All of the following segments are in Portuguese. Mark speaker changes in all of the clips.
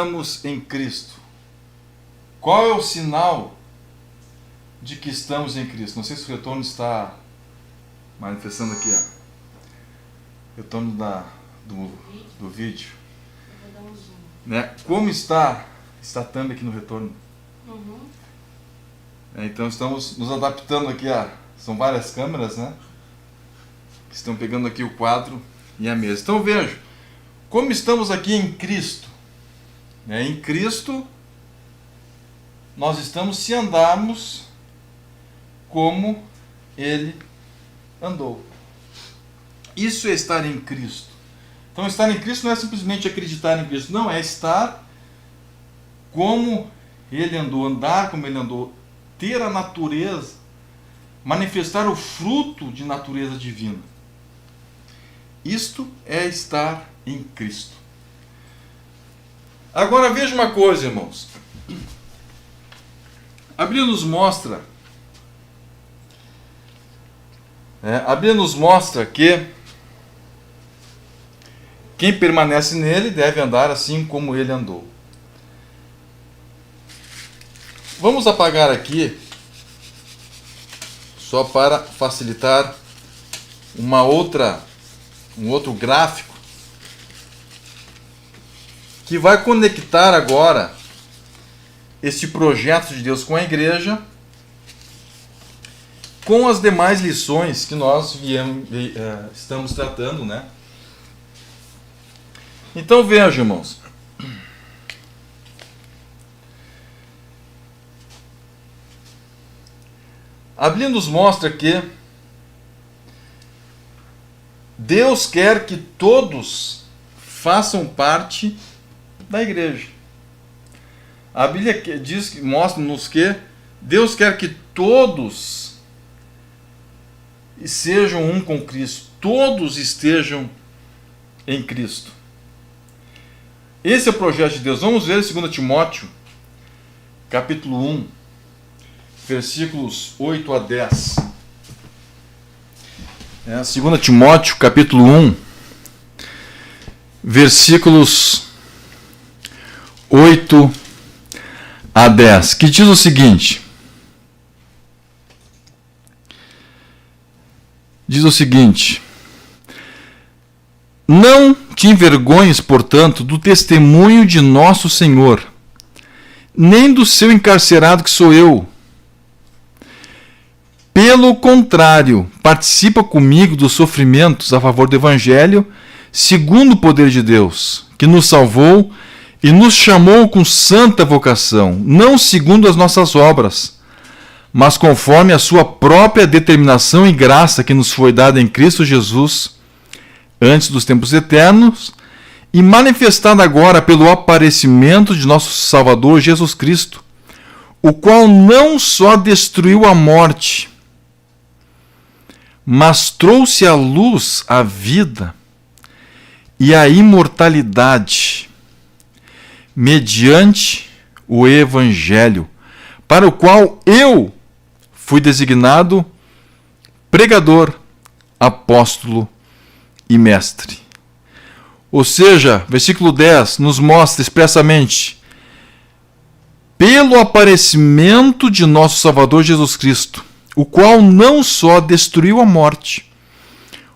Speaker 1: estamos em Cristo? Qual é o sinal de que estamos em Cristo? Não sei se o retorno está manifestando aqui, ó. Retorno do vídeo.
Speaker 2: Eu vou dar um zoom.
Speaker 1: Né? Como está a thumb aqui no retorno?
Speaker 2: Uhum.
Speaker 1: Então estamos nos adaptando aqui são várias câmeras, né? Que estão pegando aqui o quadro e a mesa. Então veja, como estamos aqui em Cristo. Em Cristo, nós estamos se andarmos como Ele andou. Isso é estar em Cristo. Então estar em Cristo não é simplesmente acreditar em Cristo, não, é estar como Ele andou, andar como Ele andou, ter a natureza, manifestar o fruto de natureza divina. Isto é estar em Cristo. Agora veja uma coisa, irmãos. A Bíblia nos mostra, que quem permanece nele deve andar assim como ele andou. Vamos apagar aqui, só para facilitar, um outro gráfico que vai conectar agora este projeto de Deus com a igreja com as demais lições que nós estamos tratando, né? Então vejam, irmãos. A Bíblia nos mostra que Deus quer que todos façam parte da igreja. A Bíblia mostra-nos que Deus quer que todos sejam um com Cristo, todos estejam em Cristo. Esse é o projeto de Deus. Vamos ver 2 Timóteo, capítulo 1, versículos 8 a 10. 2 Timóteo, capítulo 1, versículos 8 a 10, que diz o seguinte. Não te envergonhes, portanto, do testemunho de nosso Senhor, nem do seu encarcerado que sou eu. Pelo contrário, participa comigo dos sofrimentos a favor do Evangelho, segundo o poder de Deus, que nos salvou e nos chamou com santa vocação, não segundo as nossas obras, mas conforme a sua própria determinação e graça que nos foi dada em Cristo Jesus, antes dos tempos eternos, e manifestada agora pelo aparecimento de nosso Salvador Jesus Cristo, o qual não só destruiu a morte, mas trouxe à luz a vida e a imortalidade, mediante o Evangelho, para o qual eu fui designado pregador, apóstolo e mestre. Ou seja, versículo 10 nos mostra expressamente: pelo aparecimento de nosso Salvador Jesus Cristo, o qual não só destruiu a morte,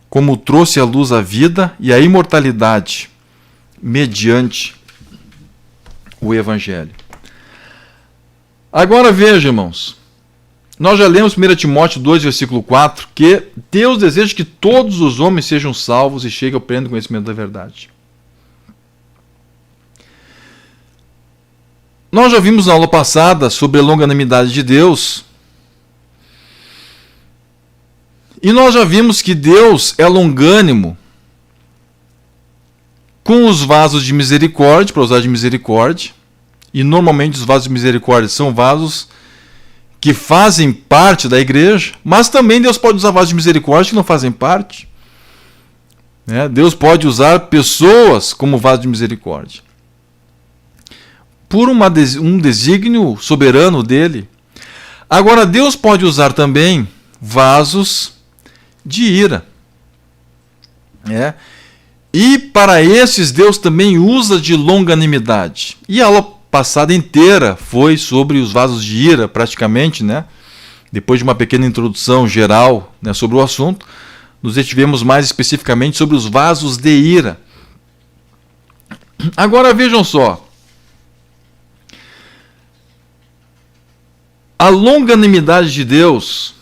Speaker 1: como trouxe à luz a vida e a imortalidade, mediante o Evangelho. Agora veja, irmãos, nós já lemos 1 Timóteo 2, versículo 4, que Deus deseja que todos os homens sejam salvos e cheguem ao pleno conhecimento da verdade. Nós já vimos na aula passada sobre a longanimidade de Deus, e nós já vimos que Deus é longânimo com os vasos de misericórdia, para usar de misericórdia, e normalmente os vasos de misericórdia são vasos que fazem parte da igreja, mas também Deus pode usar vasos de misericórdia que não fazem parte. Deus pode usar pessoas como vaso de misericórdia, por um desígnio soberano dele. Agora, Deus pode usar também vasos de ira. E para esses Deus também usa de longanimidade. E a aula passada inteira foi sobre os vasos de ira, praticamente, né? Depois de uma pequena introdução geral, né, sobre o assunto, nos detivemos mais especificamente sobre os vasos de ira. Agora vejam só. A longanimidade de Deus,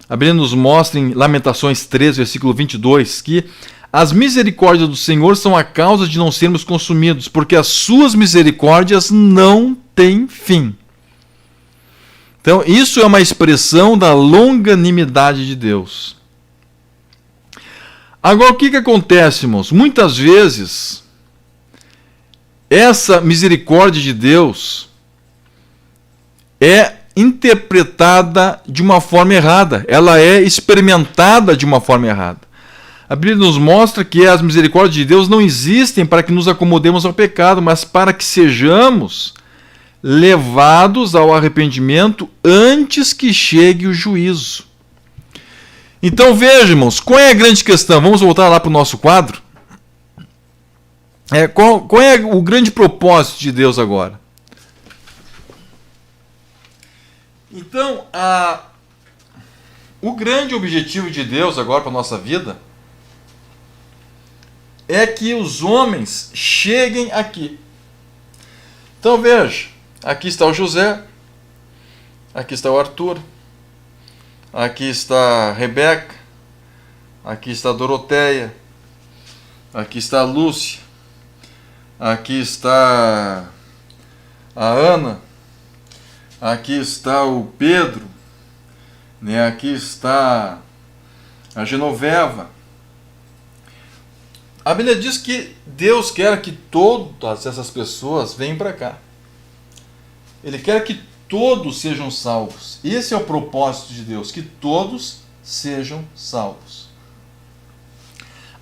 Speaker 1: a Bíblia nos mostra em Lamentações 3, versículo 22, que as misericórdias do Senhor são a causa de não sermos consumidos, porque as suas misericórdias não têm fim. Então, isso é uma expressão da longanimidade de Deus. Agora, o que acontece, irmãos? Muitas vezes, essa misericórdia de Deus é interpretada de uma forma errada. Ela é experimentada de uma forma errada. A Bíblia nos mostra que as misericórdias de Deus não existem para que nos acomodemos ao pecado, mas para que sejamos levados ao arrependimento antes que chegue o juízo. Então vejam, irmãos, qual é a grande questão? Vamos voltar lá para o nosso quadro. Qual é o grande propósito de Deus agora? Então, o grande objetivo de Deus agora para a nossa vida é que os homens cheguem aqui. Então veja, aqui está o José, aqui está o Arthur, aqui está a Rebeca, aqui está a Doroteia, aqui está a Lúcia, aqui está a Ana, aqui está o Pedro, né? Aqui está a Genoveva. A Bíblia diz que Deus quer que todas essas pessoas venham para cá. Ele quer que todos sejam salvos. Esse é o propósito de Deus, que todos sejam salvos.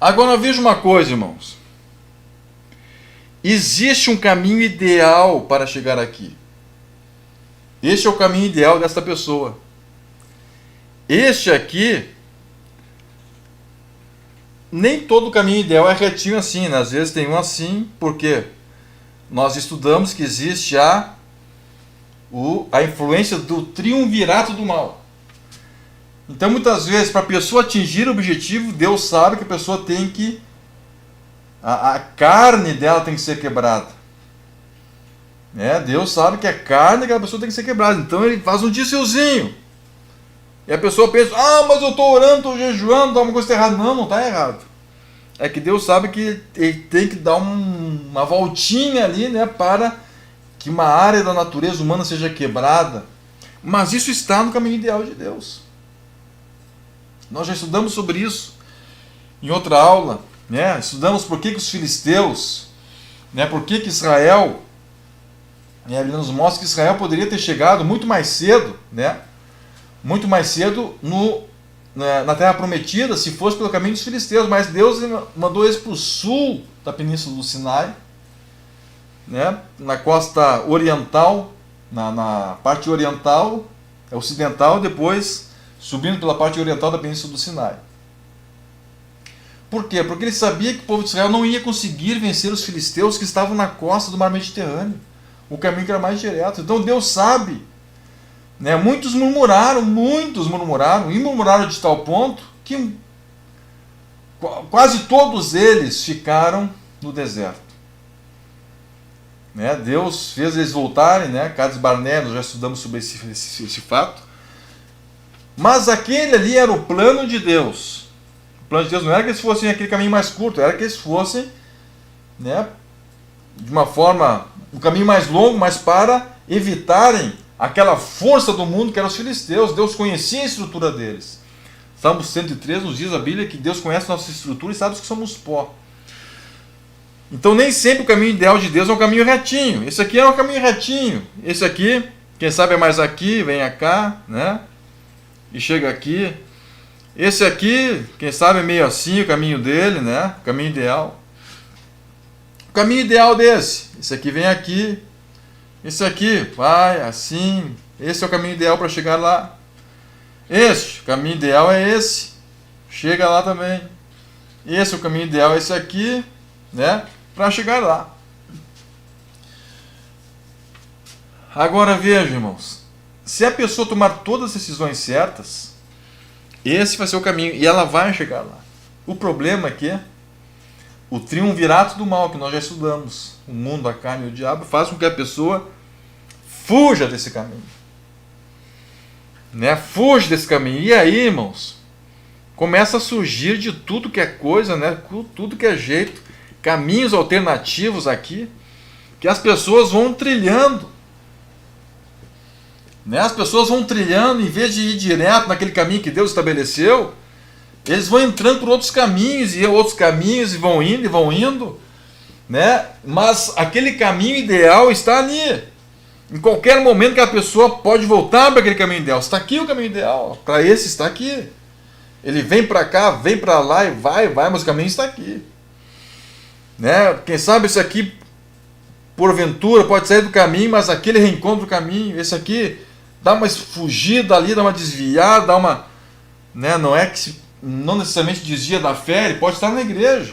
Speaker 1: Agora veja uma coisa, irmãos. Existe um caminho ideal para chegar aqui. Este é o caminho ideal desta pessoa. Este aqui, nem todo caminho ideal é retinho assim, né? Às vezes tem um assim, porque nós estudamos que existe a influência do triunvirato do mal. Então, muitas vezes, para a pessoa atingir o objetivo, Deus sabe que a pessoa tem que... A carne dela tem que ser quebrada. Deus sabe que a carne daquela pessoa tem que ser quebrada. Então, ele faz um disciozinho. E a pessoa pensa, mas eu estou orando, estou jejuando, está uma coisa errada. Não está errado. É que Deus sabe que ele tem que dar uma voltinha ali, né, para que uma área da natureza humana seja quebrada. Mas isso está no caminho ideal de Deus. Nós já estudamos sobre isso em outra aula, né? Estudamos por que os filisteus, né, por que Israel, né, ele nos mostra que Israel poderia ter chegado muito mais cedo, né? Muito mais cedo na Terra Prometida, se fosse pelo caminho dos filisteus, mas Deus mandou eles para o sul da Península do Sinai, né? Na costa oriental, na parte oriental, ocidental, depois subindo pela parte oriental da Península do Sinai. Por quê? Porque ele sabia que o povo de Israel não ia conseguir vencer os filisteus que estavam na costa do Mar Mediterrâneo, o caminho que era mais direto. Então Deus sabe, né? Muitos murmuraram, e murmuraram de tal ponto que quase todos eles ficaram no deserto. Né? Deus fez eles voltarem, né? Cades Barnea, nós já estudamos sobre esse fato. Mas aquele ali era o plano de Deus. O plano de Deus não era que eles fossem aquele caminho mais curto, era que eles fossem, né, de uma forma, um caminho mais longo, mas para evitarem aquela força do mundo que eram os filisteus. Deus conhecia a estrutura deles. Salmo 103 nos diz a Bíblia que Deus conhece a nossa estrutura e sabe que somos pó. Então nem sempre o caminho ideal de Deus é um caminho retinho. Esse aqui é um caminho retinho. Esse aqui, quem sabe é mais aqui, vem cá, né? E chega aqui. Esse aqui, quem sabe é meio assim o caminho dele, né? O caminho ideal. O caminho ideal desse. Esse aqui vem aqui. Esse aqui vai assim. Esse é o caminho ideal para chegar lá. O caminho ideal é esse. Chega lá também. Esse é o caminho ideal, esse aqui, né? Para chegar lá. Agora veja, irmãos, se a pessoa tomar todas as decisões certas, esse vai ser o caminho e ela vai chegar lá. O problema é que o triunvirato do mal, que nós já estudamos, o mundo, a carne e o diabo, faz com que a pessoa fuja desse caminho. Né? Fuja desse caminho. E aí, irmãos, começa a surgir de tudo que é coisa, né? Tudo que é jeito, caminhos alternativos aqui, que as pessoas vão trilhando. Né? As pessoas vão trilhando, em vez de ir direto naquele caminho que Deus estabeleceu, eles vão entrando por outros caminhos e vão indo, né? Mas aquele caminho ideal está ali. Em qualquer momento que a pessoa pode voltar para aquele caminho ideal. Está aqui o caminho ideal, para esse está aqui. Ele vem para cá, vem para lá e vai, mas o caminho está aqui. Né? Quem sabe isso aqui, porventura, pode sair do caminho, mas aquele reencontra o caminho. Esse aqui dá uma fugida ali, dá uma desviada, dá uma... Né? Não necessariamente desvia da fé, ele pode estar na igreja.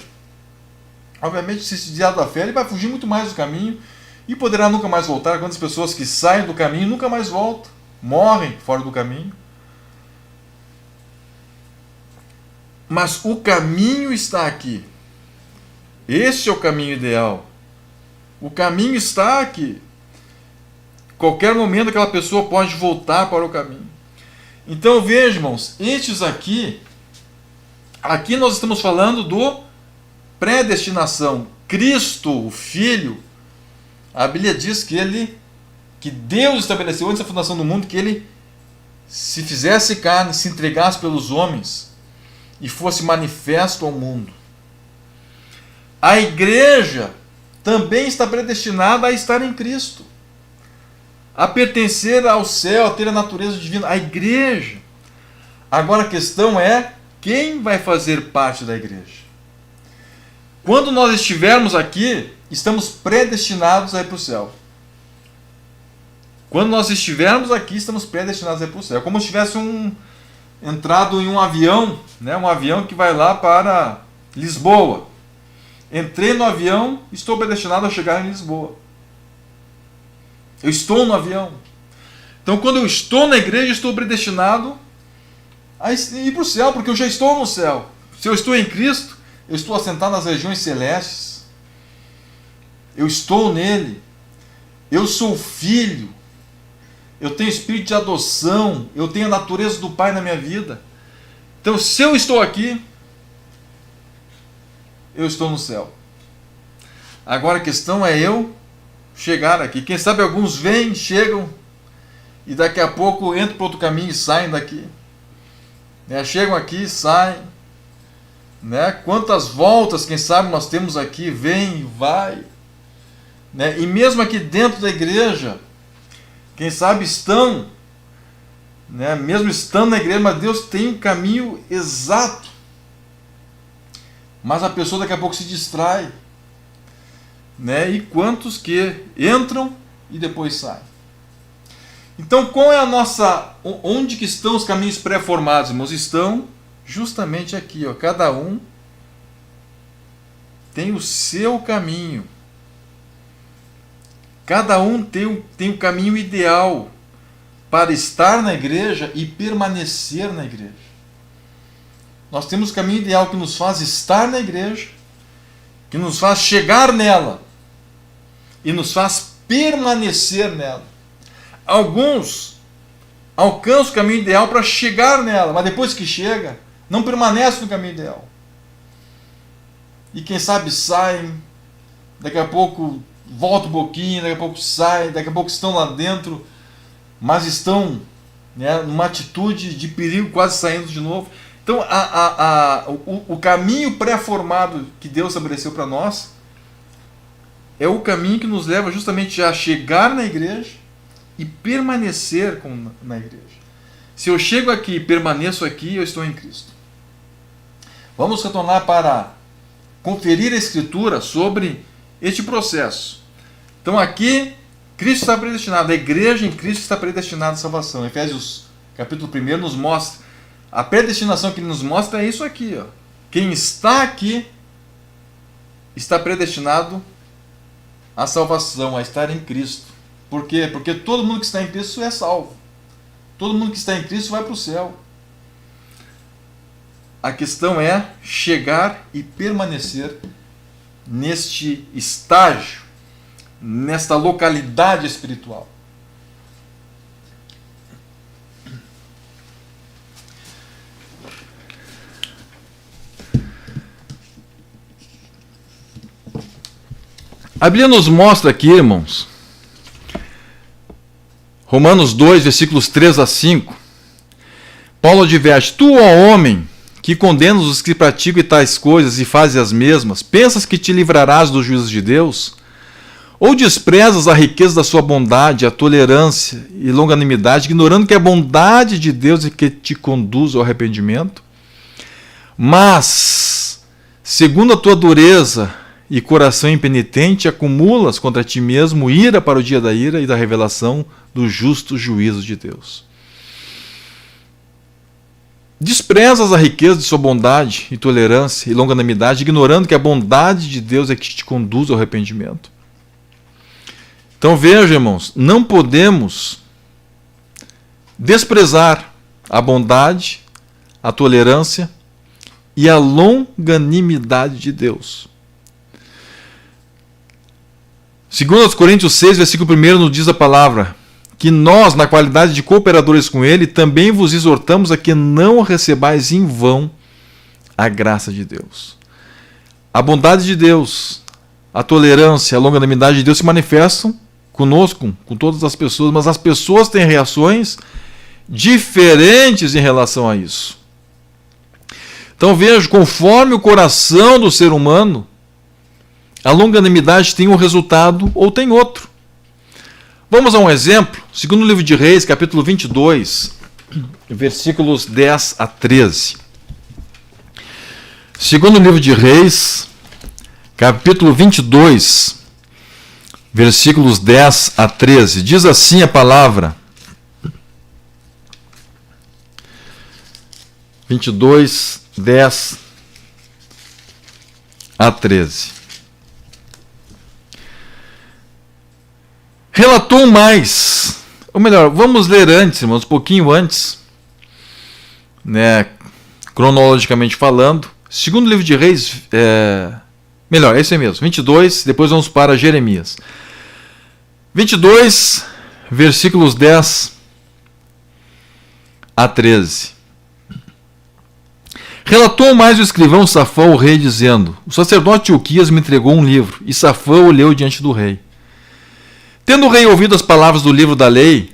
Speaker 1: Obviamente, se desviar da fé, ele vai fugir muito mais do caminho e poderá nunca mais voltar. Quantas pessoas que saem do caminho nunca mais voltam, morrem fora do caminho. Mas o caminho está aqui. Este é o caminho ideal. O caminho está aqui. Qualquer momento aquela pessoa pode voltar para o caminho. Então vejam, irmãos, estes aqui nós estamos falando do predestinação. Cristo, o Filho, a Bíblia diz que Deus estabeleceu antes da fundação do mundo que ele se fizesse carne, se entregasse pelos homens e fosse manifesto ao mundo. A igreja também está predestinada a estar em Cristo, a pertencer ao céu, a ter a natureza divina. A igreja. Agora a questão é quem vai fazer parte da igreja. Quando nós estivermos aqui, estamos predestinados a ir para o céu. Quando nós estivermos aqui, estamos predestinados a ir para o céu. Como se tivesse entrado em um avião, né? Um avião que vai lá para Lisboa. Entrei no avião, estou predestinado a chegar em Lisboa. Eu estou no avião. Então, quando eu estou na igreja, estou predestinado a ir para o céu, porque eu já estou no céu. Se eu estou em Cristo, eu estou assentado nas regiões celestes. Eu estou nele. Eu sou filho. Eu tenho espírito de adoção. Eu tenho a natureza do Pai na minha vida. Então, se eu estou aqui, eu estou no céu. Agora a questão é eu chegar aqui. Quem sabe alguns vêm, chegam e daqui a pouco entram para outro caminho e saem daqui. Né? Chegam aqui e saem. Né? Quantas voltas, quem sabe, nós temos aqui, vem e vai. Né? E mesmo aqui dentro da igreja, quem sabe estão, né? Mesmo estando na igreja, mas Deus tem um caminho exato. Mas a pessoa daqui a pouco se distrai. Né? E quantos que entram e depois saem. Então, qual é a nossa... Onde que estão os caminhos pré-formados, irmãos? Estão justamente aqui, ó. Cada um tem o seu caminho. Cada um tem o caminho ideal para estar na igreja e permanecer na igreja. Nós temos o caminho ideal que nos faz estar na igreja, que nos faz chegar nela e nos faz permanecer nela. Alguns alcançam o caminho ideal para chegar nela, mas depois que chega, não permanece no caminho ideal. E quem sabe saem, daqui a pouco volta um pouquinho, daqui a pouco saem, daqui a pouco estão lá dentro, mas estão, né, numa atitude de perigo, quase saindo de novo. Então, o caminho pré-formado que Deus estabeleceu para nós é o caminho que nos leva justamente a chegar na igreja e permanecer na igreja. Se eu chego aqui e permaneço aqui, eu estou em Cristo. Vamos retornar para conferir a Escritura sobre este processo. Então aqui, Cristo está predestinado, a igreja em Cristo está predestinada à salvação. Efésios capítulo 1 nos mostra, a predestinação que ele nos mostra é isso aqui, ó. quem está aqui está predestinado à salvação, a estar em Cristo. Por quê? Porque todo mundo que está em Cristo é salvo. Todo mundo que está em Cristo vai para o céu. A questão é chegar e permanecer neste estágio, nesta localidade espiritual. A Bíblia nos mostra aqui, irmãos, Romanos 2, versículos 3 a 5, Paulo adverte: tu, ó homem, que condenas os que praticam tais coisas e fazes as mesmas, pensas que te livrarás dos juízos de Deus? Ou desprezas a riqueza da sua bondade, a tolerância e longanimidade, ignorando que a bondade de Deus é que te conduz ao arrependimento? Mas, segundo a tua dureza e coração impenitente, acumulas contra ti mesmo ira para o dia da ira e da revelação do justo juízo de Deus. Desprezas a riqueza de sua bondade e tolerância e longanimidade, ignorando que a bondade de Deus é que te conduz ao arrependimento. Então vejam, irmãos, não podemos desprezar a bondade, a tolerância e a longanimidade de Deus. 2 Coríntios 6, versículo 1, nos diz a palavra que nós, na qualidade de cooperadores com Ele, também vos exortamos a que não recebais em vão a graça de Deus. A bondade de Deus, a tolerância, a longanimidade de Deus se manifestam conosco, com todas as pessoas, mas as pessoas têm reações diferentes em relação a isso. Então veja, conforme o coração do ser humano, a longanimidade tem um resultado ou tem outro. Vamos a um exemplo. Segundo o livro de Reis, capítulo 22, versículos 10 a 13. Segundo o livro de Reis, capítulo 22, versículos 10 a 13. Diz assim a palavra. 22, 10 a 13. Relatou mais, ou melhor, vamos ler antes, irmãos, um pouquinho antes, né, cronologicamente falando. Segundo livro de Reis, melhor, é isso aí mesmo, 22, depois vamos para Jeremias. 22, versículos 10 a 13. Relatou mais o escrivão Safã ao rei, dizendo: o sacerdote Ilquias me entregou um livro, e Safã o leu diante do rei. Tendo o rei ouvido as palavras do livro da lei,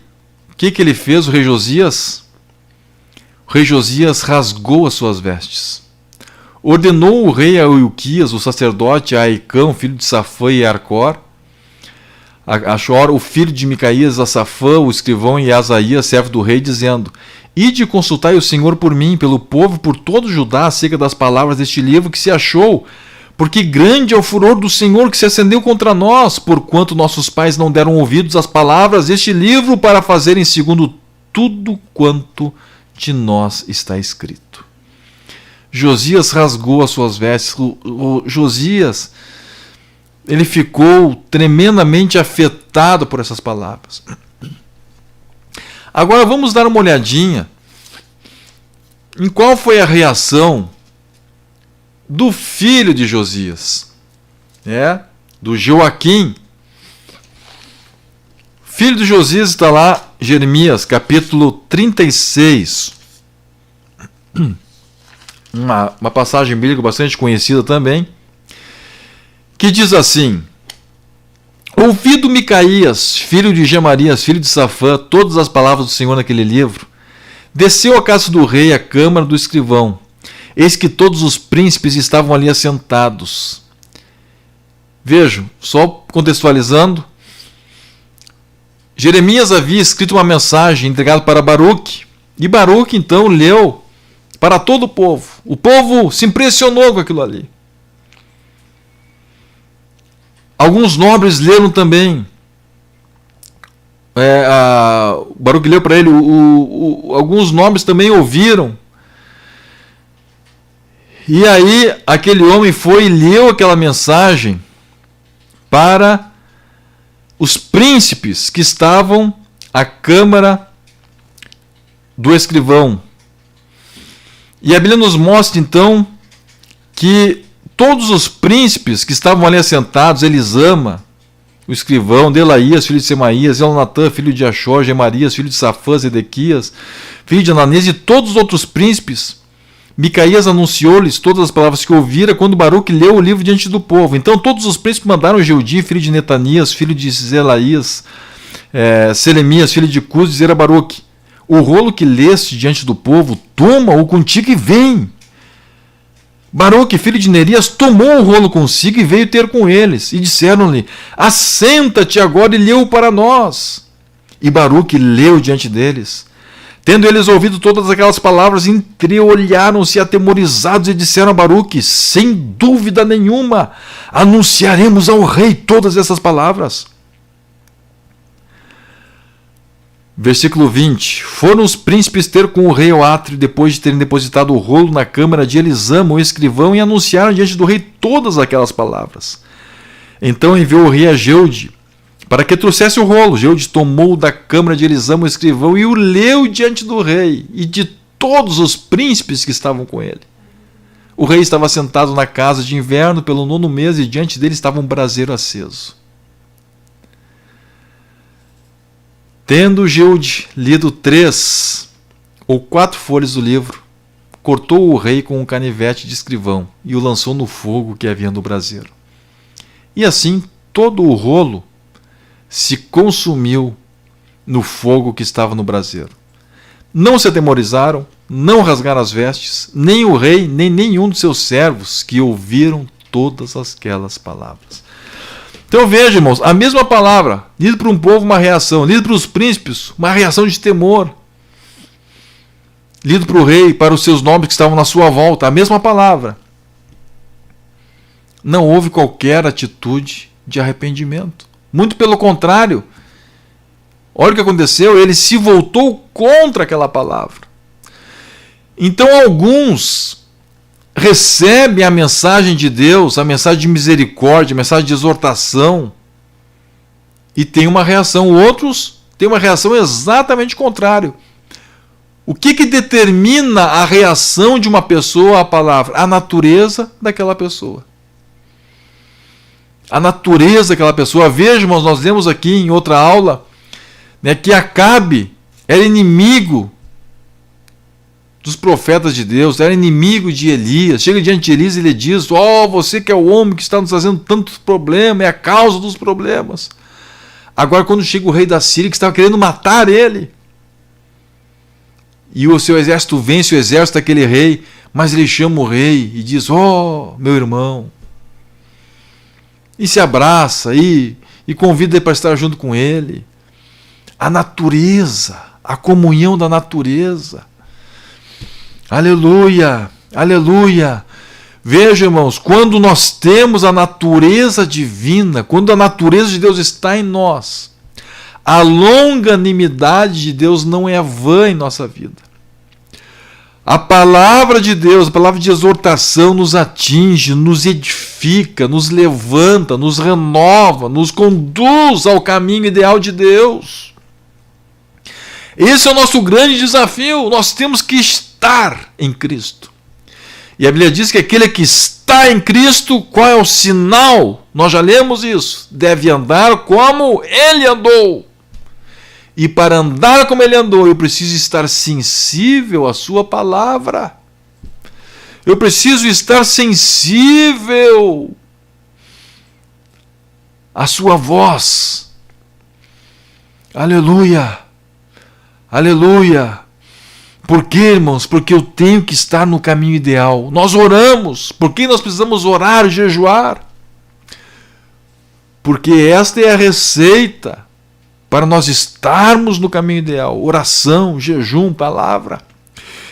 Speaker 1: o que ele fez, o rei Josias? O rei Josias rasgou as suas vestes. Ordenou o rei a Ilquias, o sacerdote, a Aicão, filho de Safã, e a Arcor, a Achor, o filho de Micaías, a Safã, o escrivão, e a Asaías, servo do rei, dizendo: ide consultai o Senhor por mim, pelo povo, por todo Judá, acerca das palavras deste livro que se achou, porque grande é o furor do Senhor que se acendeu contra nós, porquanto nossos pais não deram ouvidos às palavras deste livro para fazerem segundo tudo quanto de nós está escrito. Josias rasgou as suas vestes. Josias, ele ficou tremendamente afetado por essas palavras. Agora vamos dar uma olhadinha em qual foi a reação do filho de Josias, do Joaquim. Filho de Josias está lá, Jeremias, capítulo 36. Uma passagem bíblica bastante conhecida também, que diz assim: ouvido Micaías, filho de Gemarias, filho de Safã, todas as palavras do Senhor naquele livro, desceu à casa do rei, à câmara do escrivão. Eis que todos os príncipes estavam ali assentados. Vejam, só contextualizando, Jeremias havia escrito uma mensagem entregada para Baruque, e Baruque então leu para todo o povo. O povo se impressionou com aquilo ali. Alguns nobres leram também. Baruque leu para ele, alguns nobres também ouviram. E aí aquele homem foi e leu aquela mensagem para os príncipes que estavam à câmara do escrivão. E a Bíblia nos mostra então que todos os príncipes que estavam ali assentados, Elisama, o escrivão, Delaías, filho de Semaías, Elnatã, filho de Achor, Gemarias, filho de Safã, Zedequias, filho de Ananias, e todos os outros príncipes, Micaías anunciou-lhes todas as palavras que ouvira quando Baruque leu o livro diante do povo. Então todos os príncipes mandaram Jeudi, filho de Netanias, filho de Zelaías, Selemias, filho de Cus, dizer a Baruque: o rolo que leste diante do povo, toma-o contigo e vem. Baruque, filho de Nerias, tomou o rolo consigo e veio ter com eles. E disseram-lhe: assenta-te agora e leu para nós. E Baruque leu diante deles. Tendo eles ouvido todas aquelas palavras, entreolharam-se atemorizados e disseram a Baruque: sem dúvida nenhuma, anunciaremos ao rei todas essas palavras. Versículo 20. Foram os príncipes ter com o rei ao átrio, depois de terem depositado o rolo na câmara de Elisama, o escrivão, e anunciaram diante do rei todas aquelas palavras. Então enviou o rei a Jeude para que trouxesse o rolo. Jeude tomou da câmara de Elisama o escrivão e o leu diante do rei e de todos os príncipes que estavam com ele. O rei estava sentado na casa de inverno pelo 9º mês e diante dele estava um braseiro aceso. Tendo Jeude lido 3 ou 4 folhas do livro, cortou o rei com um canivete de escrivão e o lançou no fogo que havia no braseiro. E assim todo o rolo se consumiu no fogo que estava no braseiro. Não se atemorizaram, não rasgaram as vestes, nem o rei, nem nenhum dos seus servos que ouviram todas aquelas palavras. Então veja, irmãos, a mesma palavra, lida para um povo uma reação, lida para os príncipes uma reação de temor, lido para o rei, para os seus nobres que estavam na sua volta, a mesma palavra. Não houve qualquer atitude de arrependimento. Muito pelo contrário, olha o que aconteceu, ele se voltou contra aquela palavra. Então alguns recebem a mensagem de Deus, a mensagem de misericórdia, a mensagem de exortação, e tem uma reação. Outros têm uma reação exatamente contrária. O que determina a reação de uma pessoa à palavra? A natureza daquela pessoa. A natureza daquela pessoa. Veja, irmãos, nós lemos aqui em outra aula, né, que Acabe era inimigo dos profetas de Deus, era inimigo de Elias. Chega diante de Elias e lhe diz: você que é o homem que está nos trazendo tantos problemas, é a causa dos problemas. Agora quando chega o rei da Síria, que estava querendo matar ele, e o seu exército vence o exército daquele rei, mas ele chama o rei e diz: meu irmão, e se abraça e convida ele para estar junto com ele. A natureza, a comunhão da natureza. Aleluia, aleluia. Veja, irmãos, quando nós temos a natureza divina, quando a natureza de Deus está em nós, a longanimidade de Deus não é vã em nossa vida. A palavra de Deus, a palavra de exortação nos atinge, nos edifica, nos levanta, nos renova, nos conduz ao caminho ideal de Deus. Esse é o nosso grande desafio. Nós temos que estar em Cristo. E a Bíblia diz que aquele que está em Cristo, qual é o sinal? Nós já lemos isso. Deve andar como ele andou. E para andar como ele andou, eu preciso estar sensível à sua palavra. Eu preciso estar sensível à sua voz. Aleluia. Aleluia. Por quê, irmãos? Porque eu tenho que estar no caminho ideal. Nós oramos. Por que nós precisamos orar e jejuar? Porque esta é a receita para nós estarmos no caminho ideal. Oração, jejum, palavra.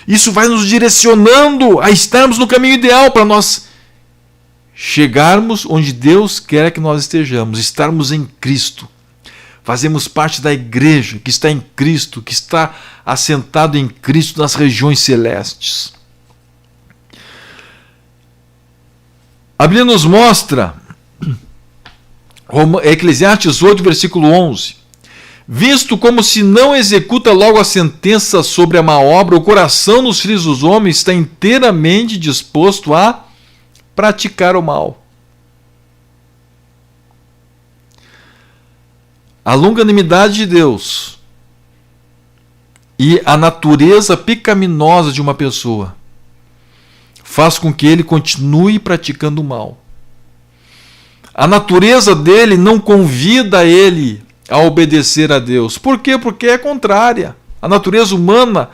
Speaker 1: Isso vai nos direcionando a estarmos no caminho ideal para nós chegarmos onde Deus quer que nós estejamos. Estarmos em Cristo. Fazemos parte da igreja que está em Cristo, que está assentado em Cristo nas regiões celestes. A Bíblia nos mostra, Eclesiastes 8, versículo 11, visto como se não executa logo a sentença sobre a má obra, o coração dos filhos dos homens está inteiramente disposto a praticar o mal. A longanimidade de Deus e a natureza pecaminosa de uma pessoa faz com que ele continue praticando o mal. A natureza dele não convida ele a obedecer a Deus. Por quê? Porque é contrária. A natureza humana,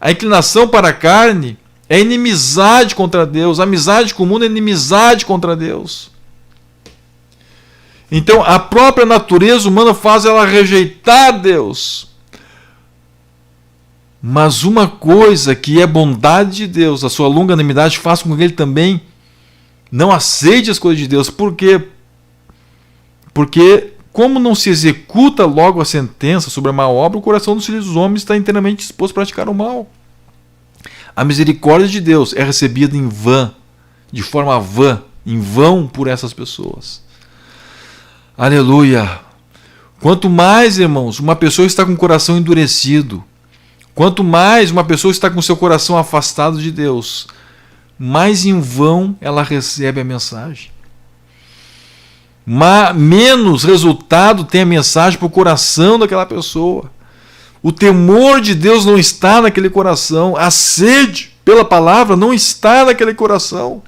Speaker 1: a inclinação para a carne, é inimizade contra Deus. A amizade com o mundo é inimizade contra Deus. Então, a própria natureza humana faz ela rejeitar Deus. Mas uma coisa que é bondade de Deus, a sua longanimidade, faz com que ele também não aceite as coisas de Deus. Por quê? Porque, como não se executa logo a sentença sobre a má obra, o coração dos filhos dos homens está inteiramente disposto a praticar o mal. A misericórdia de Deus é recebida em vão, de forma vã, em vão por essas pessoas. Aleluia! Quanto mais, irmãos, uma pessoa está com o coração endurecido, quanto mais uma pessoa está com o seu coração afastado de Deus, mais em vão ela recebe a mensagem. Menos resultado tem a mensagem para o coração daquela pessoa. O temor de Deus não está naquele coração. A sede pela palavra não está naquele coração.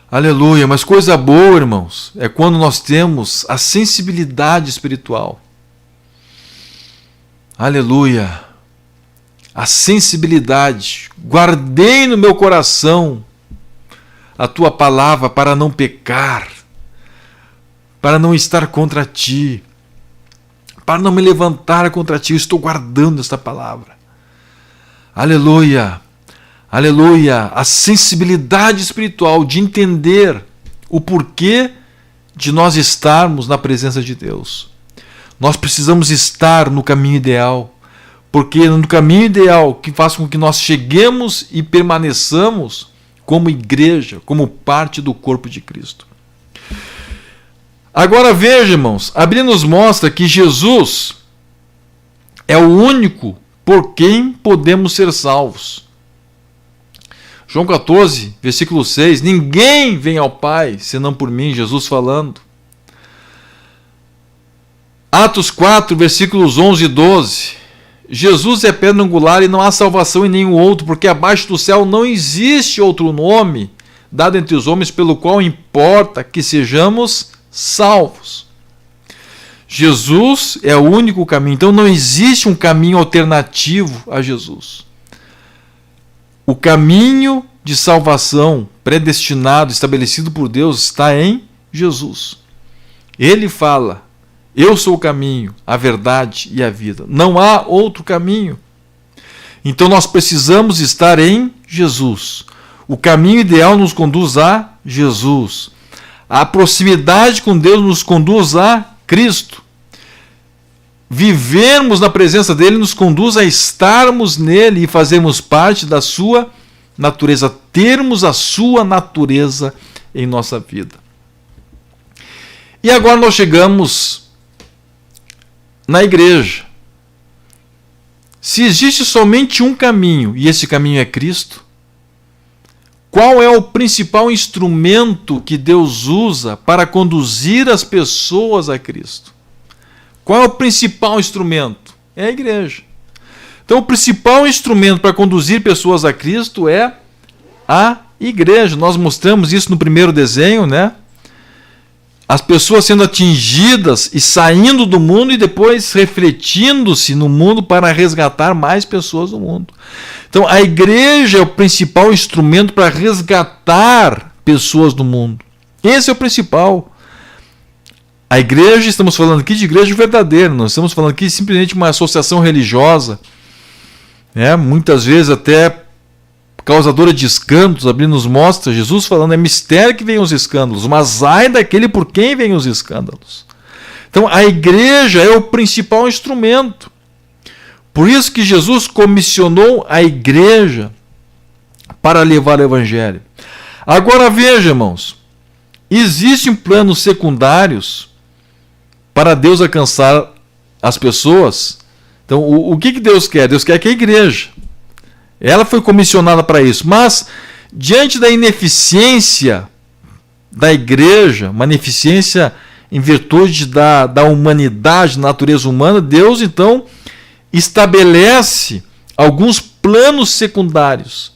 Speaker 1: Aleluia, mas coisa boa, irmãos, é quando nós temos a sensibilidade espiritual. Aleluia, a sensibilidade. Guardei no meu coração a tua palavra para não pecar, para não estar contra ti, para não me levantar contra ti. Eu estou guardando esta palavra. Aleluia. Aleluia, a sensibilidade espiritual de entender o porquê de nós estarmos na presença de Deus. Nós precisamos estar no caminho ideal, porque no caminho ideal que faz com que nós cheguemos e permaneçamos como igreja, como parte do corpo de Cristo. Agora veja, irmãos, a Bíblia nos mostra que Jesus é o único por quem podemos ser salvos. João 14, versículo 6, ninguém vem ao Pai senão por mim, Jesus falando. Atos 4, versículos 11 e 12, Jesus é pedra angular e não há salvação em nenhum outro, porque abaixo do céu não existe outro nome dado entre os homens pelo qual importa que sejamos salvos. Jesus é o único caminho, então não existe um caminho alternativo a Jesus. O caminho de salvação predestinado, estabelecido por Deus, está em Jesus. Ele fala, eu sou o caminho, a verdade e a vida. Não há outro caminho. Então nós precisamos estar em Jesus. O caminho ideal nos conduz a Jesus. A proximidade com Deus nos conduz a Cristo. Vivermos na presença dele nos conduz a estarmos nele e fazermos parte da sua natureza, termos a sua natureza em nossa vida. E agora nós chegamos na igreja. Se existe somente um caminho, e esse caminho é Cristo, qual é o principal instrumento que Deus usa para conduzir as pessoas a Cristo? Qual é o principal instrumento? É a igreja. Então, o principal instrumento para conduzir pessoas a Cristo é a igreja. Nós mostramos isso no primeiro desenho, né? As pessoas sendo atingidas e saindo do mundo e depois refletindo-se no mundo para resgatar mais pessoas do mundo. Então, a igreja é o principal instrumento para resgatar pessoas do mundo. Esse é o principal. A igreja, estamos falando aqui de igreja verdadeira, não estamos falando aqui simplesmente de uma associação religiosa, muitas vezes até causadora de escândalos. A Bíblia nos mostra Jesus falando, é mistério que vem os escândalos, mas ai daquele por quem vem os escândalos. Então a igreja é o principal instrumento. Por isso que Jesus comissionou a igreja para levar o evangelho.
Speaker 3: Agora veja, irmãos, existem planos secundários para Deus alcançar as pessoas. Então, o que Deus quer? Deus quer que a igreja, ela foi comissionada para isso, mas diante da ineficiência da igreja, uma ineficiência em virtude da humanidade, da natureza humana, Deus então estabelece alguns planos secundários.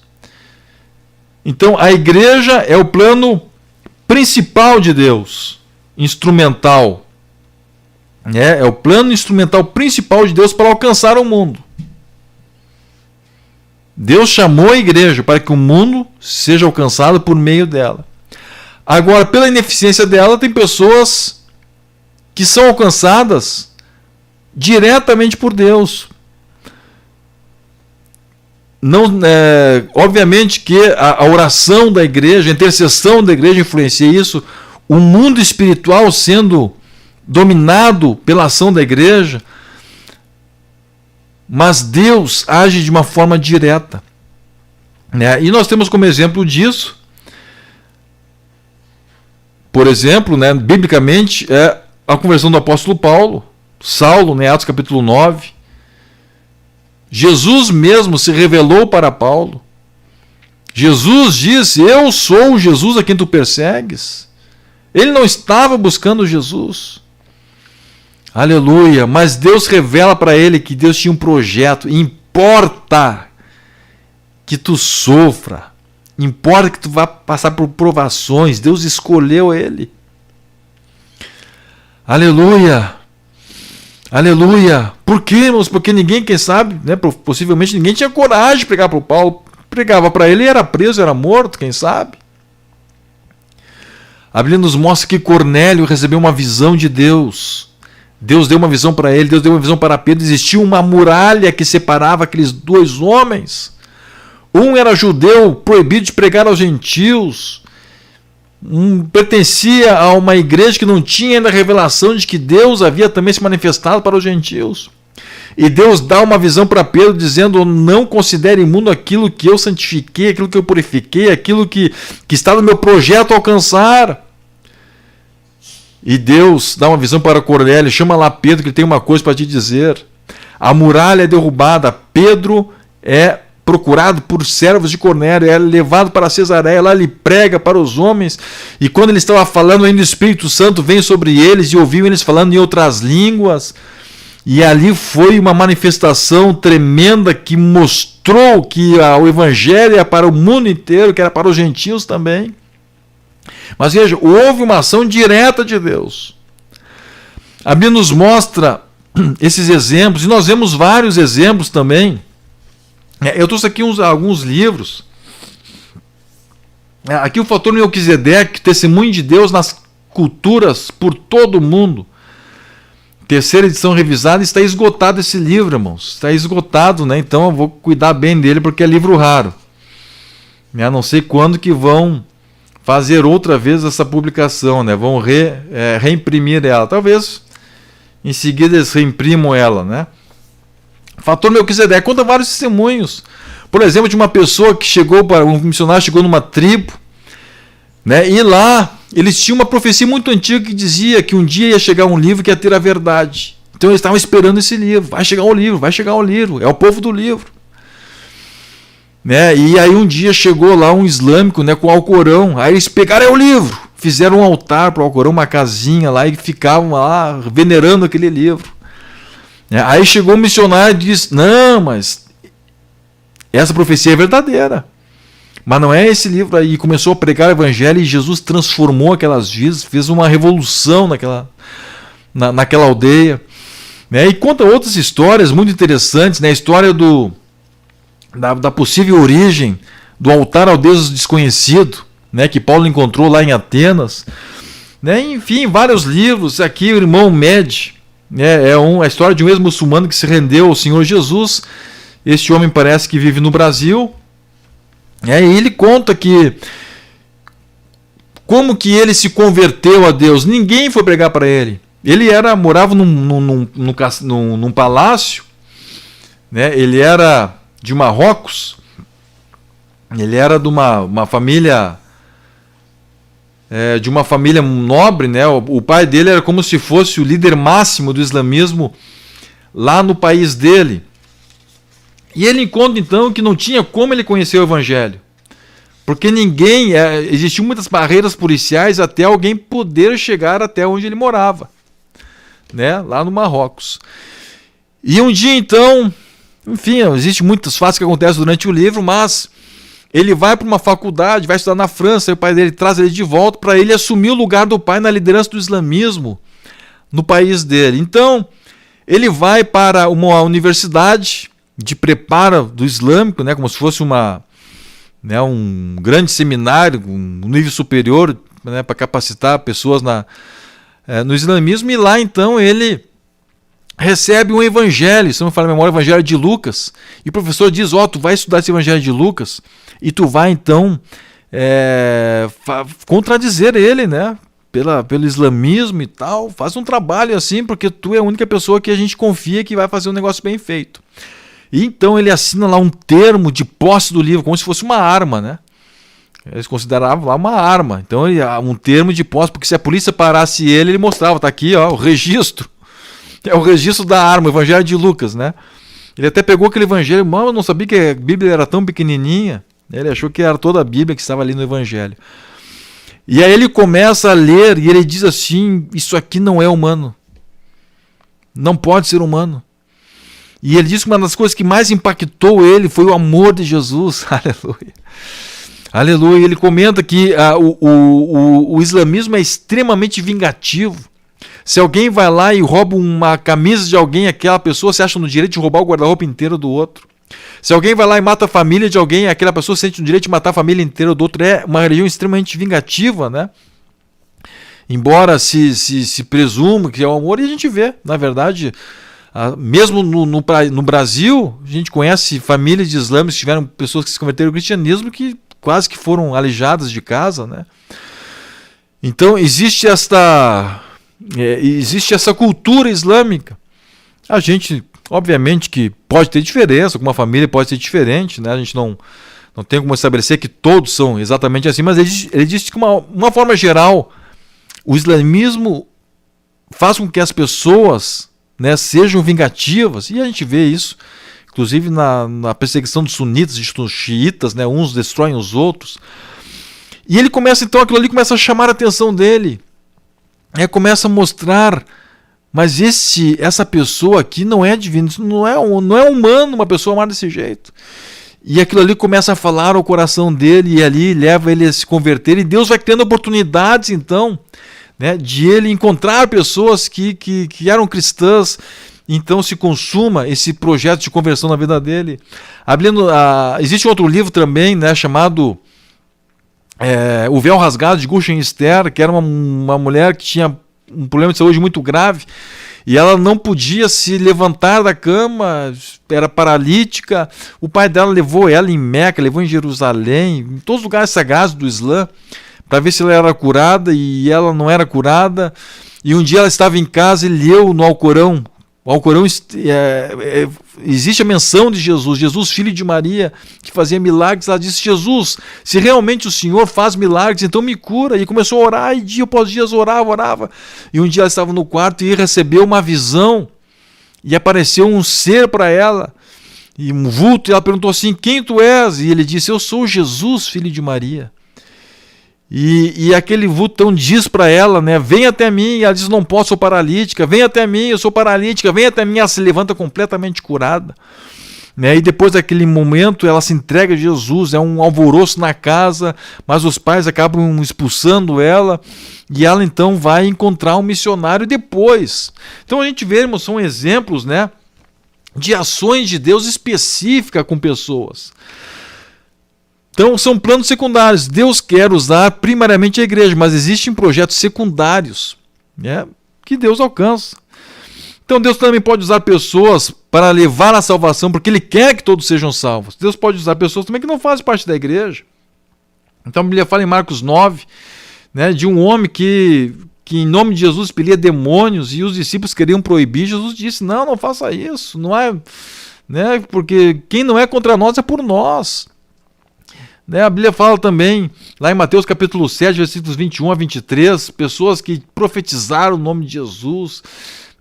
Speaker 3: Então a igreja é o plano principal de Deus, instrumental. É o plano instrumental principal de Deus para alcançar o mundo. Deus chamou a igreja para que o mundo seja alcançado por meio dela. Agora, pela ineficiência dela, tem pessoas que são alcançadas diretamente por Deus. Não, obviamente que a oração da igreja, a intercessão da igreja influencia isso, o mundo espiritual sendo dominado pela ação da igreja, mas Deus age de uma forma direta, né? E nós temos como exemplo disso, por exemplo, né, biblicamente, a conversão do apóstolo Paulo, Saulo, né, Atos capítulo 9. Jesus mesmo se revelou para Paulo. Jesus disse: eu sou o Jesus a quem tu persegues. Ele não estava buscando Jesus. Aleluia. Mas Deus revela para ele que Deus tinha um projeto. Importa que tu sofra. Importa que tu vá passar por provações. Deus escolheu ele. Aleluia. Aleluia. Por quê, irmãos? Porque ninguém, quem sabe, né, possivelmente ninguém tinha coragem de pregar para o Paulo. Pregava para ele e era preso, era morto, quem sabe. A Bíblia nos mostra que Cornélio recebeu uma visão de Deus. Deus deu uma visão para ele, Deus deu uma visão para Pedro. Existia uma muralha que separava aqueles dois homens. Um era judeu, proibido de pregar aos gentios. Pertencia a uma igreja que não tinha ainda a revelação de que Deus havia também se manifestado para os gentios. E Deus dá uma visão para Pedro dizendo: não considere imundo aquilo que eu santifiquei, aquilo que eu purifiquei, aquilo que está no meu projeto alcançar. E Deus dá uma visão para Cornélio: chama lá Pedro, que ele tem uma coisa para te dizer. A muralha é derrubada, Pedro é procurado por servos de Cornélio, é levado para Cesareia, lá ele prega para os homens, e quando ele estava falando, ainda o Espírito Santo vem sobre eles, e ouviu eles falando em outras línguas, e ali foi uma manifestação tremenda que mostrou que o Evangelho era para o mundo inteiro, que era para os gentios também. Mas veja, houve uma ação direta de Deus. A Bíblia nos mostra esses exemplos, e nós vemos vários exemplos também. Eu trouxe aqui alguns livros. Aqui o Fator Melquisedeque, Testemunho de Deus nas Culturas por todo o Mundo. Terceira edição revisada, está esgotado esse livro, irmãos. Está esgotado, né? Então eu vou cuidar bem dele porque é livro raro. Não sei quando que vão fazer outra vez essa publicação, né? Vão reimprimir ela. Talvez em seguida eles reimprimam ela, né? Fator Melquisedeque conta vários testemunhos. Por exemplo, de uma pessoa que chegou para um missionário, chegou numa tribo, né? E lá eles tinham uma profecia muito antiga que dizia que um dia ia chegar um livro que ia ter a verdade. Então eles estavam esperando esse livro. Vai chegar o livro, vai chegar o livro. É o povo do livro, né? E aí um dia chegou lá um islâmico, né, com o Alcorão. Aí eles pegaram o livro, fizeram um altar para o Alcorão, uma casinha lá, e ficavam lá venerando aquele livro. Aí chegou um missionário e disse: não, mas essa profecia é verdadeira, mas não é esse livro aí. E começou a pregar o Evangelho, e Jesus transformou aquelas vidas, fez uma revolução naquela aldeia, né? E conta outras histórias muito interessantes, né? A história da possível origem do altar ao Deus desconhecido, né? Que Paulo encontrou lá em Atenas, né? Enfim, vários livros. Aqui o irmão Med, a história de um ex-muçulmano que se rendeu ao Senhor Jesus. Este homem parece que vive no Brasil. E ele conta que como que ele se converteu a Deus. Ninguém foi pregar para ele. Ele morava num palácio, né? Ele era de Marrocos. Ele era de uma família de uma família nobre, né? O pai dele era como se fosse o líder máximo do islamismo lá no país dele. E ele encontra então que não tinha como ele conhecer o evangelho, porque existiam muitas barreiras policiais até alguém poder chegar até onde ele morava, né? Lá no Marrocos. E um dia então, enfim, existem muitos fatos que acontecem durante o livro, mas ele vai para uma faculdade, vai estudar na França, e o pai dele traz ele de volta para ele assumir o lugar do pai na liderança do islamismo no país dele. Então, ele vai para uma universidade de preparo do islâmico, né, como se fosse um grande seminário, um nível superior, né, para capacitar pessoas no islamismo, e lá então ele recebe um evangelho, se não me falha a memória, o evangelho de Lucas, e o professor diz, tu vai estudar esse evangelho de Lucas, e tu vai então contradizer ele, né, pelo islamismo e tal, faz um trabalho assim, porque tu é a única pessoa que a gente confia que vai fazer um negócio bem feito. E então ele assina lá um termo de posse do livro, como se fosse uma arma, né? Eles consideravam lá uma arma. Então um termo de posse, porque se a polícia parasse ele mostrava, tá aqui, o registro. É o registro da arma, o evangelho de Lucas, né? Ele até pegou aquele evangelho, eu não sabia que a Bíblia era tão pequenininha. Ele achou que era toda a Bíblia que estava ali no evangelho. E aí ele começa a ler e ele diz assim, isso aqui não é humano. Não pode ser humano. E ele diz que uma das coisas que mais impactou ele foi o amor de Jesus. Aleluia. Aleluia. Ele comenta que o islamismo é extremamente vingativo. Se alguém vai lá e rouba uma camisa de alguém, aquela pessoa se acha no direito de roubar o guarda-roupa inteiro do outro. Se alguém vai lá e mata a família de alguém, aquela pessoa se sente no direito de matar a família inteira do outro. É uma religião extremamente vingativa, né? Embora se presuma que é o amor, e a gente vê, na verdade... Mesmo no Brasil, a gente conhece famílias de islâmicos que tiveram pessoas que se converteram ao cristianismo que quase que foram alijadas de casa, né? Então existe essa cultura islâmica. A gente, obviamente, que pode ter diferença, uma família pode ser diferente, né? A gente não tem como estabelecer que todos são exatamente assim, mas ele diz que uma forma geral, o islamismo faz com que as pessoas, né, sejam vingativas, e a gente vê isso, inclusive na perseguição dos sunitas e dos xiitas, né, uns destroem os outros. E ele começa, então, aquilo ali começa a chamar a atenção dele, começa a mostrar, mas essa pessoa aqui não é divina, não é humano uma pessoa amar desse jeito. E aquilo ali começa a falar ao coração dele, e ali leva ele a se converter, e Deus vai criando oportunidades, então, né, de ele encontrar pessoas que eram cristãs, então se consuma esse projeto de conversão na vida dele. Existe um outro livro também, né, chamado O Véu Rasgado, de Gulshan Esther, que era uma mulher que tinha um problema de saúde muito grave, e ela não podia se levantar da cama, era paralítica. O pai dela levou ela em Meca, levou em Jerusalém, em todos os lugares sagrados do Islã, para ver se ela era curada, e ela não era curada. E um dia ela estava em casa e leu no Alcorão. O Alcorão existe a menção de Jesus, filho de Maria, que fazia milagres. Ela disse: Jesus, se realmente o Senhor faz milagres, então me cura. E começou a orar, e dia após dia orava. E um dia ela estava no quarto e recebeu uma visão, e apareceu um ser para ela, e um vulto, e ela perguntou assim: quem tu és? E ele disse: eu sou Jesus, filho de Maria. E aquele vultão diz para ela, né, vem até mim. E ela diz: não posso, sou paralítica. Vem até mim, eu sou paralítica. Vem até mim. Ela se levanta completamente curada, né? E depois daquele momento ela se entrega a Jesus. É um alvoroço na casa, mas os pais acabam expulsando ela, e ela então vai encontrar um missionário depois. Então a gente vê, irmãos, são exemplos, né, de ações de Deus específicas com pessoas. Então são planos secundários. Deus quer usar primariamente a igreja, mas existem projetos secundários, né, que Deus alcança. Então Deus também pode usar pessoas para levar a salvação, porque Ele quer que todos sejam salvos. Deus pode usar pessoas também que não fazem parte da igreja. Então a Bíblia fala em Marcos 9, né, de um homem que em nome de Jesus expelia demônios, e os discípulos queriam proibir. Jesus disse: não faça isso, não é, né, porque quem não é contra nós é por nós. Né? A Bíblia fala também, lá em Mateus capítulo 7, versículos 21 a 23, pessoas que profetizaram o nome de Jesus,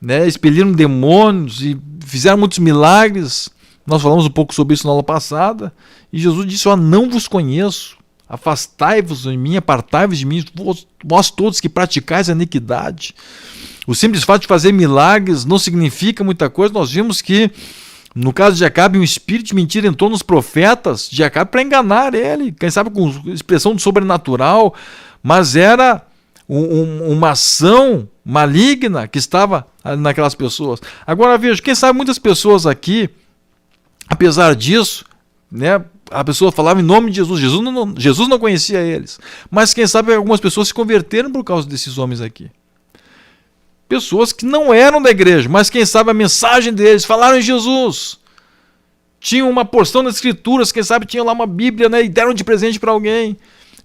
Speaker 3: né? Expeliram demônios e fizeram muitos milagres. Nós falamos um pouco sobre isso na aula passada. E Jesus disse: não vos conheço, afastai-vos de mim, apartai-vos de mim, vós todos que praticais a iniquidade. O simples fato de fazer milagres não significa muita coisa. Nós vimos que, no caso de Acabe, um espírito de mentira entrou nos profetas de Acabe para enganar ele, quem sabe com expressão do sobrenatural, mas era uma ação maligna que estava naquelas pessoas. Agora veja, quem sabe muitas pessoas aqui, apesar disso, né, a pessoa falava em nome de Jesus, Jesus não conhecia eles, mas quem sabe algumas pessoas se converteram por causa desses homens aqui. Pessoas que não eram da igreja, mas quem sabe a mensagem deles, falaram em Jesus, tinham uma porção das escrituras, quem sabe tinham lá uma Bíblia, né, e deram de presente para alguém.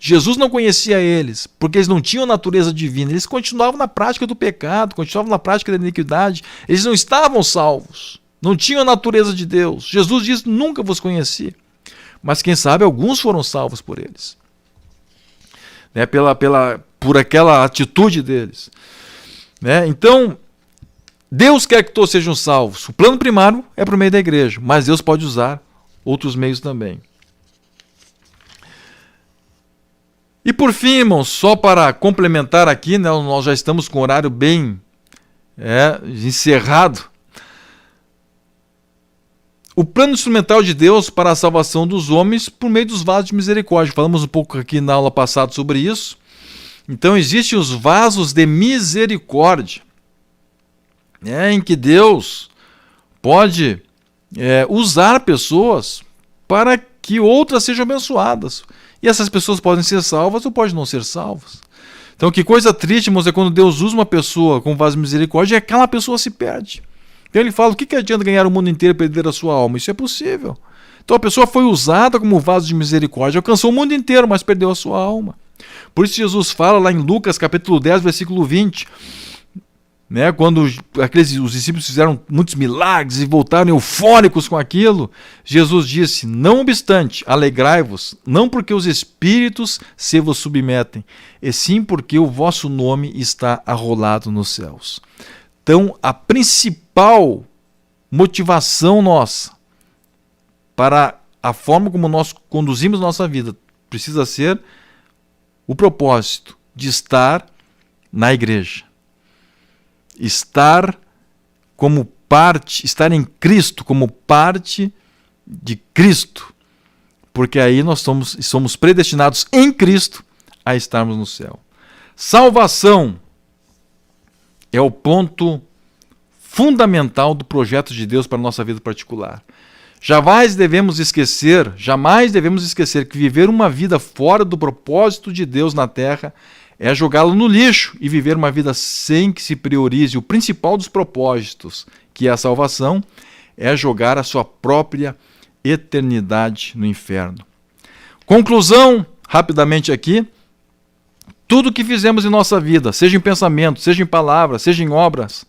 Speaker 3: Jesus não conhecia eles, porque eles não tinham natureza divina, eles continuavam na prática do pecado, continuavam na prática da iniquidade, eles não estavam salvos, não tinham a natureza de Deus. Jesus disse: nunca vos conheci. Mas quem sabe alguns foram salvos por eles, né, por aquela atitude deles. Né? Então, Deus quer que todos sejam salvos. O plano primário é por meio da igreja, mas Deus pode usar outros meios também. E por fim, irmãos, só para complementar aqui, né, nós já estamos com o horário bem encerrado. O plano instrumental de Deus para a salvação dos homens por meio dos vasos de misericórdia. Falamos um pouco aqui na aula passada sobre isso. Então existem os vasos de misericórdia, né, em que Deus pode usar pessoas para que outras sejam abençoadas. E essas pessoas podem ser salvas ou podem não ser salvas. Então que coisa triste, irmãos, é quando Deus usa uma pessoa com vaso de misericórdia e aquela pessoa se perde. Então ele fala: o que adianta ganhar o mundo inteiro e perder a sua alma? Isso é possível. Então a pessoa foi usada como vaso de misericórdia, alcançou o mundo inteiro, mas perdeu a sua alma. Por isso Jesus fala lá em Lucas capítulo 10, versículo 20, né, quando os discípulos fizeram muitos milagres e voltaram eufóricos com aquilo, Jesus disse: não obstante, alegrai-vos, não porque os espíritos se vos submetem, e sim porque o vosso nome está arrolado nos céus. Então a principal motivação nossa para a forma como nós conduzimos nossa vida precisa ser o propósito de estar na igreja, estar em Cristo como parte de Cristo, porque aí nós somos predestinados em Cristo a estarmos no céu. Salvação é o ponto fundamental do projeto de Deus para a nossa vida particular. Jamais devemos esquecer que viver uma vida fora do propósito de Deus na terra é jogá-lo no lixo e viver uma vida sem que se priorize o principal dos propósitos, que é a salvação, é jogar a sua própria eternidade no inferno. Conclusão, rapidamente aqui: tudo o que fizemos em nossa vida, seja em pensamento, seja em palavras, seja em obras,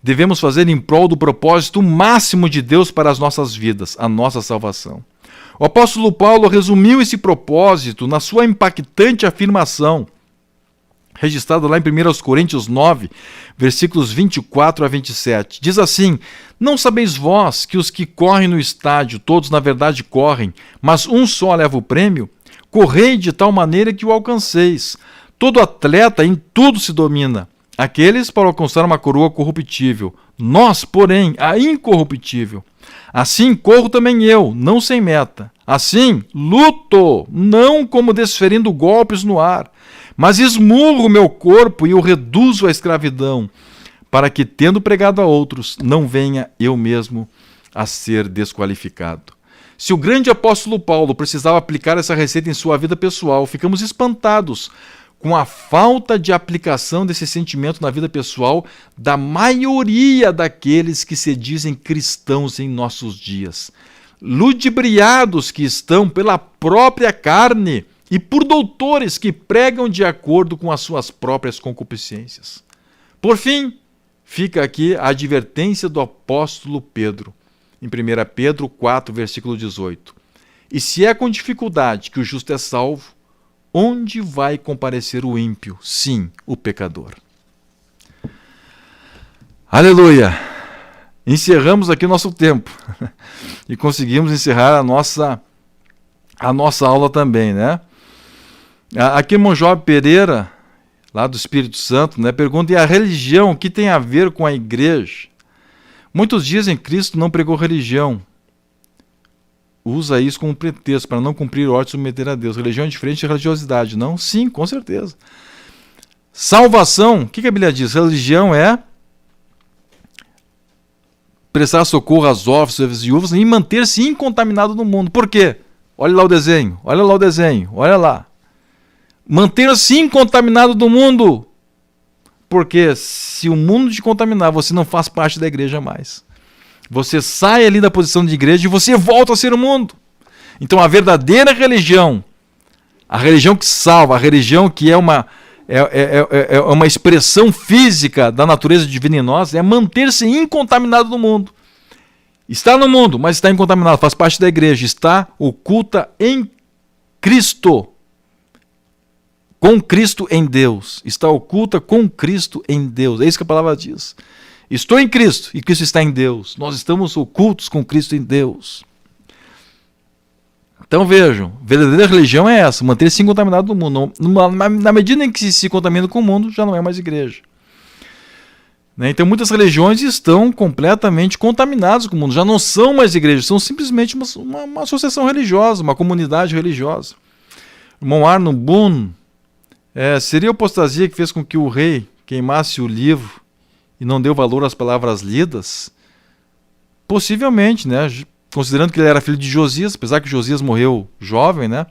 Speaker 3: devemos fazer em prol do propósito máximo de Deus para as nossas vidas, a nossa salvação. O apóstolo Paulo resumiu esse propósito na sua impactante afirmação, registrada lá em 1 Coríntios 9, versículos 24 a 27. Diz assim: não sabeis vós que os que correm no estádio, todos na verdade correm, mas um só leva o prêmio? Correi de tal maneira que o alcanceis. Todo atleta em tudo se domina. Aqueles para alcançar uma coroa corruptível, nós, porém, a incorruptível. Assim corro também eu, não sem meta. Assim luto, não como desferindo golpes no ar, mas esmurro o meu corpo e o reduzo à escravidão, para que, tendo pregado a outros, não venha eu mesmo a ser desqualificado. Se o grande apóstolo Paulo precisava aplicar essa receita em sua vida pessoal, ficamos espantados com a falta de aplicação desse sentimento na vida pessoal da maioria daqueles que se dizem cristãos em nossos dias. Ludibriados que estão pela própria carne e por doutores que pregam de acordo com as suas próprias concupiscências. Por fim, fica aqui a advertência do apóstolo Pedro, em 1 Pedro 4, versículo 18. E se é com dificuldade que o justo é salvo, onde vai comparecer o ímpio? Sim, o pecador. Aleluia! Encerramos aqui o nosso tempo. E conseguimos encerrar a nossa aula também, né? Aqui, irmão Job Pereira, lá do Espírito Santo, né, pergunta: e a religião, o que tem a ver com a igreja? Muitos dizem que Cristo não pregou religião. Usa isso como pretexto para não cumprir ordem e submeter a Deus. Religião é diferente de religiosidade, não? Sim, com certeza. Salvação, o que a Bíblia diz? Religião é prestar socorro às órfãos e viúvas e manter-se incontaminado no mundo. Por quê? Olha lá o desenho, olha lá. Manter-se incontaminado do mundo. Porque se o mundo te contaminar, você não faz parte da igreja mais. Você sai ali da posição de igreja e você volta a ser o mundo. Então a verdadeira religião, a religião que salva, a religião que é uma expressão física da natureza divina em nós, é manter-se incontaminado no mundo. Está no mundo, mas está incontaminado, faz parte da igreja, está oculta em Cristo. Com Cristo em Deus. Está oculta com Cristo em Deus. É isso que a palavra diz. Estou em Cristo e Cristo está em Deus. Nós estamos ocultos com Cristo em Deus. Então vejam, a verdadeira religião é essa, manter-se incontaminado do mundo. Na medida em que se contamina com o mundo, já não é mais igreja. Então muitas religiões estão completamente contaminadas com o mundo, já não são mais igrejas, são simplesmente uma associação religiosa, uma comunidade religiosa. O irmão Arno Boone, seria a apostasia que fez com que o rei queimasse o livro e não deu valor às palavras lidas? Possivelmente, né? Considerando que ele era filho de Josias, apesar que Josias morreu jovem, né?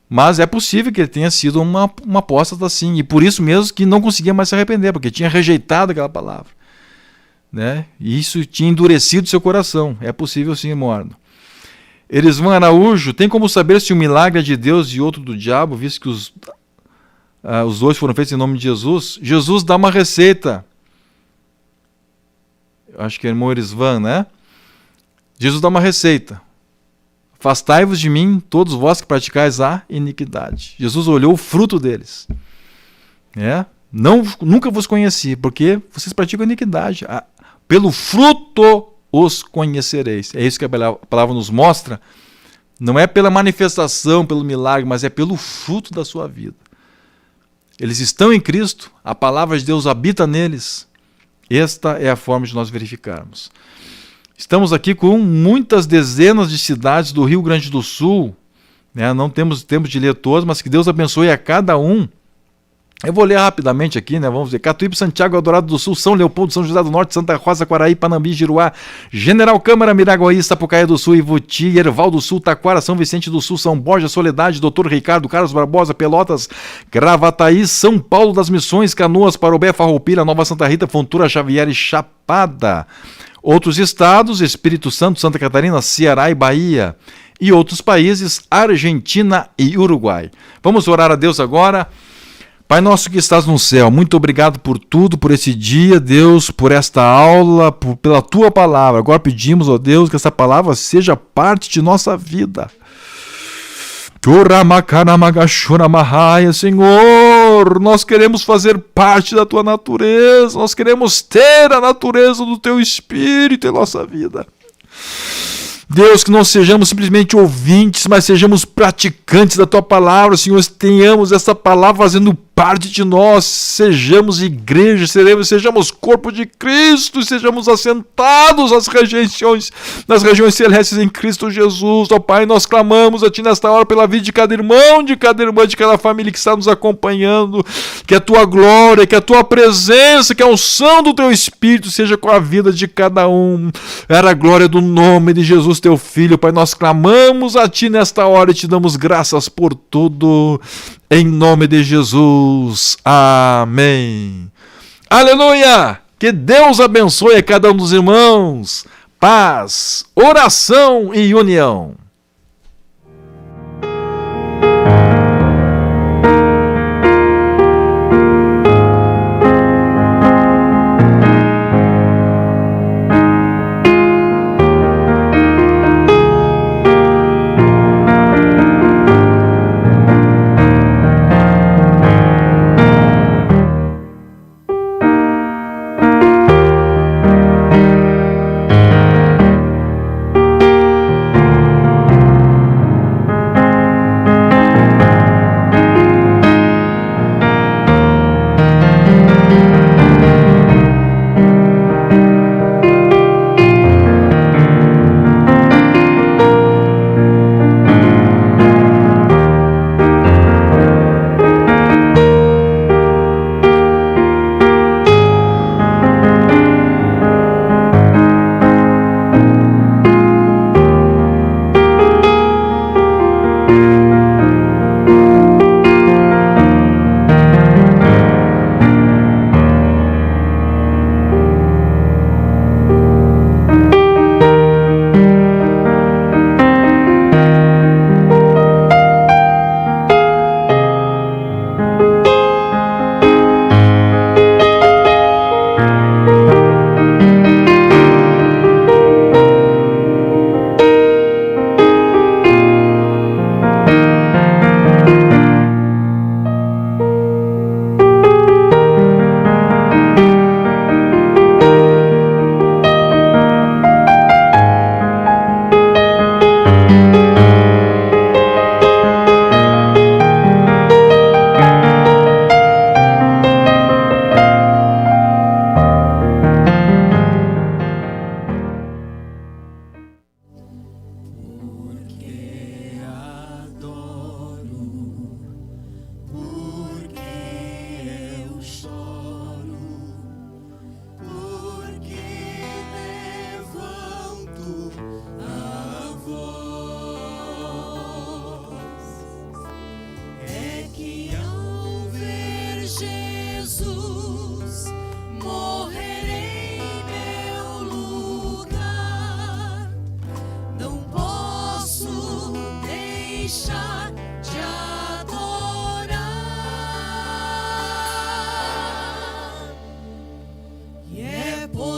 Speaker 3: Mas é possível que ele tenha sido uma apóstata assim, e por isso mesmo que não conseguia mais se arrepender, porque tinha rejeitado aquela palavra, né? E isso tinha endurecido seu coração. É possível sim, irmão Arno. Erisvan Araújo, tem como saber se um milagre é de Deus e outro do diabo, visto que os dois foram feitos em nome de Jesus? Jesus dá uma receita. Acho que é o irmão Erisvan, né? Jesus dá uma receita. Afastai-vos de mim, todos vós que praticais a iniquidade. Jesus olhou o fruto deles. Nunca vos conheci, porque vocês praticam a iniquidade. Pelo fruto os conhecereis. É isso que a palavra nos mostra. Não é pela manifestação, pelo milagre, mas é pelo fruto da sua vida. Eles estão em Cristo, a palavra de Deus habita neles. Esta é a forma de nós verificarmos. Estamos aqui com muitas dezenas de cidades do Rio Grande do Sul, né? Não temos tempo de ler todas, mas que Deus abençoe a cada um. Eu vou ler rapidamente aqui, né? Vamos ver. Catuípe, Santiago, Eldorado do Sul, São Leopoldo, São José do Norte, Santa Rosa, Quaraí, Panambi, Giruá, General Câmara, Miraguaí, Sapucaia do Sul, Ivuti, Erval do Sul, Taquara, São Vicente do Sul, São Borja, Soledade, Doutor Ricardo, Carlos Barbosa, Pelotas, Gravataí, São Paulo das Missões, Canoas, Parobé, Farroupilha, Nova Santa Rita, Fontoura, Xavier e Chapada. Outros estados, Espírito Santo, Santa Catarina, Ceará e Bahia. E outros países, Argentina e Uruguai. Vamos orar a Deus agora. Pai nosso que estás no céu, muito obrigado por tudo, por esse dia, Deus, por esta aula, pela tua palavra. Agora pedimos, ó Deus, que essa palavra seja parte de nossa vida. Senhor, nós queremos fazer parte da tua natureza, nós queremos ter a natureza do teu Espírito em nossa vida. Deus, que não sejamos simplesmente ouvintes, mas sejamos praticantes da tua palavra, Senhor, tenhamos essa palavra fazendo parte de nós, sejamos igreja, sejamos corpo de Cristo, sejamos assentados nas regiões celestes em Cristo Jesus. Ó Pai, nós clamamos a Ti nesta hora pela vida de cada irmão, de cada irmã, de cada família que está nos acompanhando, que a Tua glória, que a Tua presença, que a unção do Teu Espírito seja com a vida de cada um. Era a glória do nome de Jesus, Teu Filho. Pai, nós clamamos a Ti nesta hora e Te damos graças por tudo. Em nome de Jesus. Amém. Aleluia! Que Deus abençoe a cada um dos irmãos. Paz, oração e união.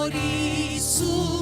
Speaker 4: por isso